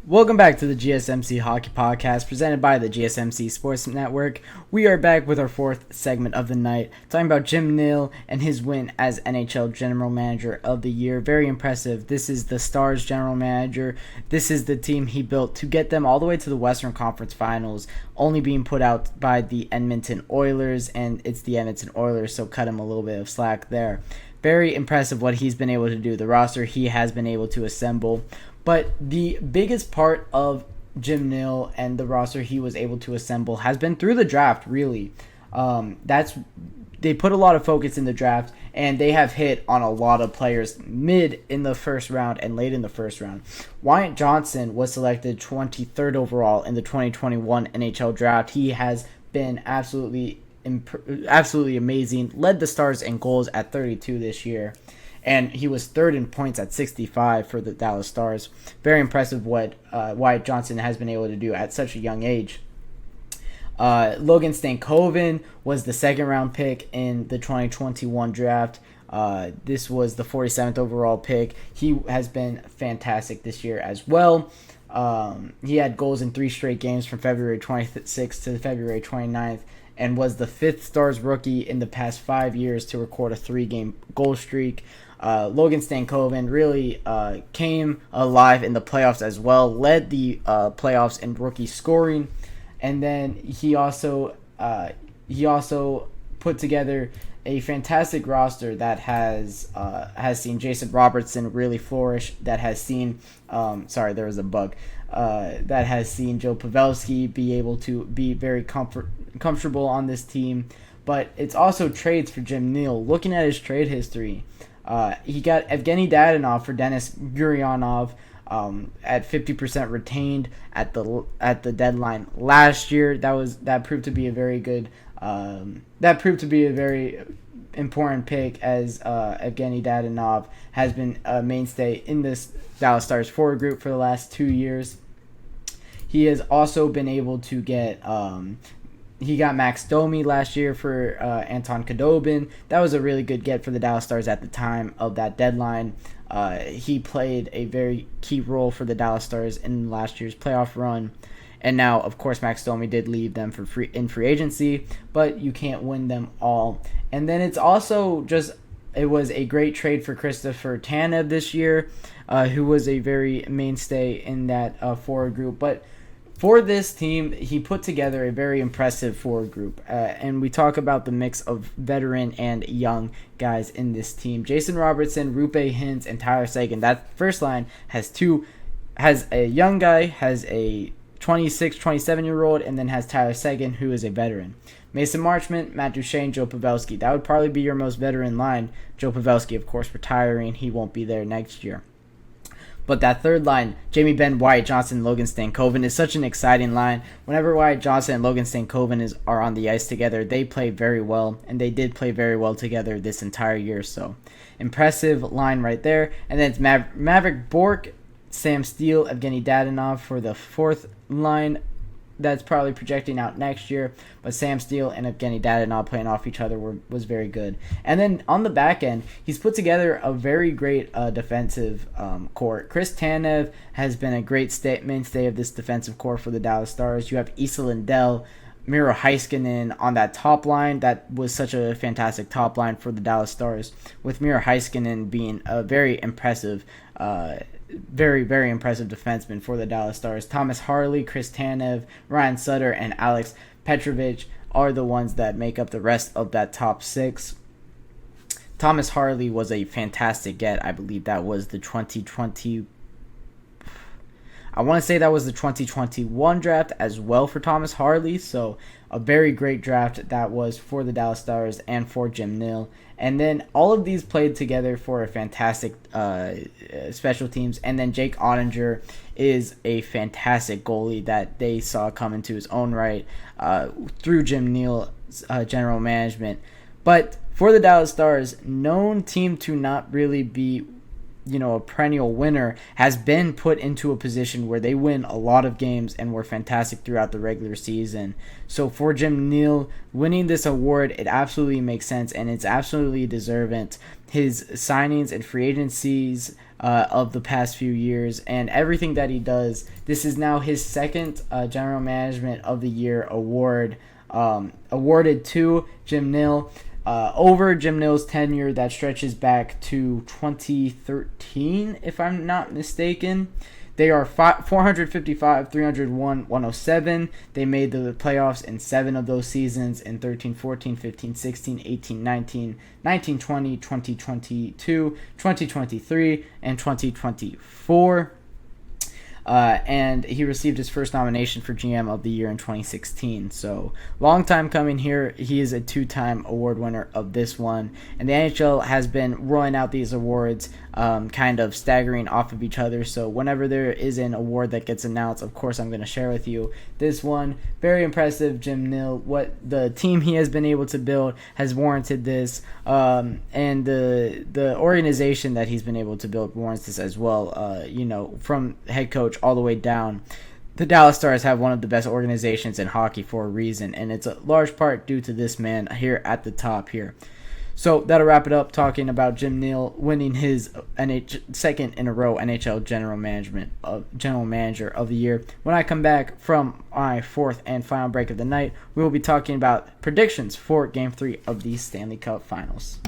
Welcome back to the GSMC Hockey Podcast presented by the GSMC Sports Network. We are back with our fourth segment of the night, talking about Jim Nill and his win as NHL General Manager of the Year. Very impressive. This is the Stars General Manager. This is the team he built to get them all the way to the Western Conference Finals, only being put out by the Edmonton Oilers, and it's the Edmonton Oilers, so cut him a little bit of slack there. Very impressive what he's been able to do, the roster he has been able to assemble. But the biggest part of Jim Nill and the roster he was able to assemble has been through the draft, really. They put a lot of focus in the draft, and they have hit on a lot of players mid in the first round and late in the first round. Wyatt Johnston was selected 23rd overall in the 2021 NHL draft. He has been absolutely amazing, led the Stars in goals at 32 this year. And he was third in points at 65 for the Dallas Stars. Very impressive what Wyatt Johnston has been able to do at such a young age. Logan Stankoven was the second-round pick in the 2021 draft. This was the 47th overall pick. He has been fantastic this year as well. He had goals in 3 straight games from February 26th to February 29th. And was the 5th Stars rookie in the past 5 years to record a 3-game goal streak. Logan Stankoven really came alive in the playoffs as well, led the playoffs in rookie scoring, and then he also put together a fantastic roster that has seen Jason Robertson really flourish, that has seen there was a bug, that has seen Joe Pavelski be able to be very comfortable on this team. But it's also trades for Jim Nill. Looking at his trade history, he got Evgeny Dadonov for Denis Gurianov at 50% retained at the deadline last year. That proved to be a very good. That proved to be a very important pick, as Evgeny Dadonov has been a mainstay in this Dallas Stars forward group for the last 2 years. He has also been able to get. He got Max Domi last year for Anton Khudobin. That was a really good get for the Dallas Stars at the time of that deadline. He played a very key role for the Dallas Stars in last year's playoff run. And now, of course, Max Domi did leave them for free agency, but you can't win them all. And then it was a great trade for Christopher Tanev this year, who was a very mainstay in that forward group. But for this team, he put together a very impressive forward group, and we talk about the mix of veteran and young guys in this team. Jason Robertson, Rupe Hintz, and Tyler Seguin. That first line has a young guy, has a 26, 27-year-old, and then has Tyler Seguin, who is a veteran. Mason Marchment, Matt Duchene, Joe Pavelski. That would probably be your most veteran line. Joe Pavelski, of course, retiring. He won't be there next year. But that third line, Jamie Benn, Wyatt Johnston, Logan Stankoven, is such an exciting line. Whenever Wyatt Johnston and Logan Stankoven are on the ice together, they play very well, and they did play very well together this entire year. So, impressive line right there. And then it's Maverick Bourque, Sam Steele, Evgeny Dadonov for the fourth line. That's probably projecting out next year, but Sam Steele and Evgeny Dadonov playing off each other was very good. And then on the back end, he's put together a very great defensive core. Chris Tanev has been a great mainstay of this defensive core for the Dallas Stars. You have Esa Lindell, Miro Heiskanen on that top line. That was such a fantastic top line for the Dallas Stars, with Miro Heiskanen being a very impressive very, very impressive defenseman for the Dallas Stars. Thomas Harley, Chris Tanev, Ryan Sutter, and Alex Petrovich are the ones that make up the rest of that top 6. Thomas Harley was a fantastic get. I believe that was the 2020. I want to say that was the 2021 draft as well for Thomas Harley. So a very great draft that was for the Dallas Stars and for Jim Nill. And then all of these played together for a fantastic special teams. And then Jake Ottinger is a fantastic goalie that they saw come into his own right through Jim Nill's general management. But for the Dallas Stars, known team to not really be a perennial winner, has been put into a position where they win a lot of games and were fantastic throughout the regular season. So for Jim Nill winning this award, it absolutely makes sense, and it's absolutely deserving. His signings and free agencies of the past few years and everything that he does, this is now his second General Management of the Year award, awarded to Jim Nill. Over Jim Nill's tenure that stretches back to 2013, if I'm not mistaken. They are 455, 301, 107. They made the playoffs in 7 of those seasons, in 13, 14, 15, 16, 18, 19, 19, 20, 2022, 2023, and 2024. And he received his first nomination for GM of the Year in 2016. So, long time coming here. He is a 2-time award winner of this one. And the NHL has been rolling out these awards kind of staggering off of each other. So, whenever there is an award that gets announced, of course, I'm going to share with you this one. Very impressive, Jim Nill. What the team he has been able to build has warranted this. And the organization that he's been able to build warrants this as well. From head coach all the way down. The Dallas Stars have one of the best organizations in hockey for a reason, and it's a large part due to this man here at the top here. So that'll wrap it up talking about Jim Nill winning his second in a row NHL General Manager of the Year. When I come back from my fourth and final break of the night, we will be talking about predictions for Game 3 of the Stanley Cup Finals.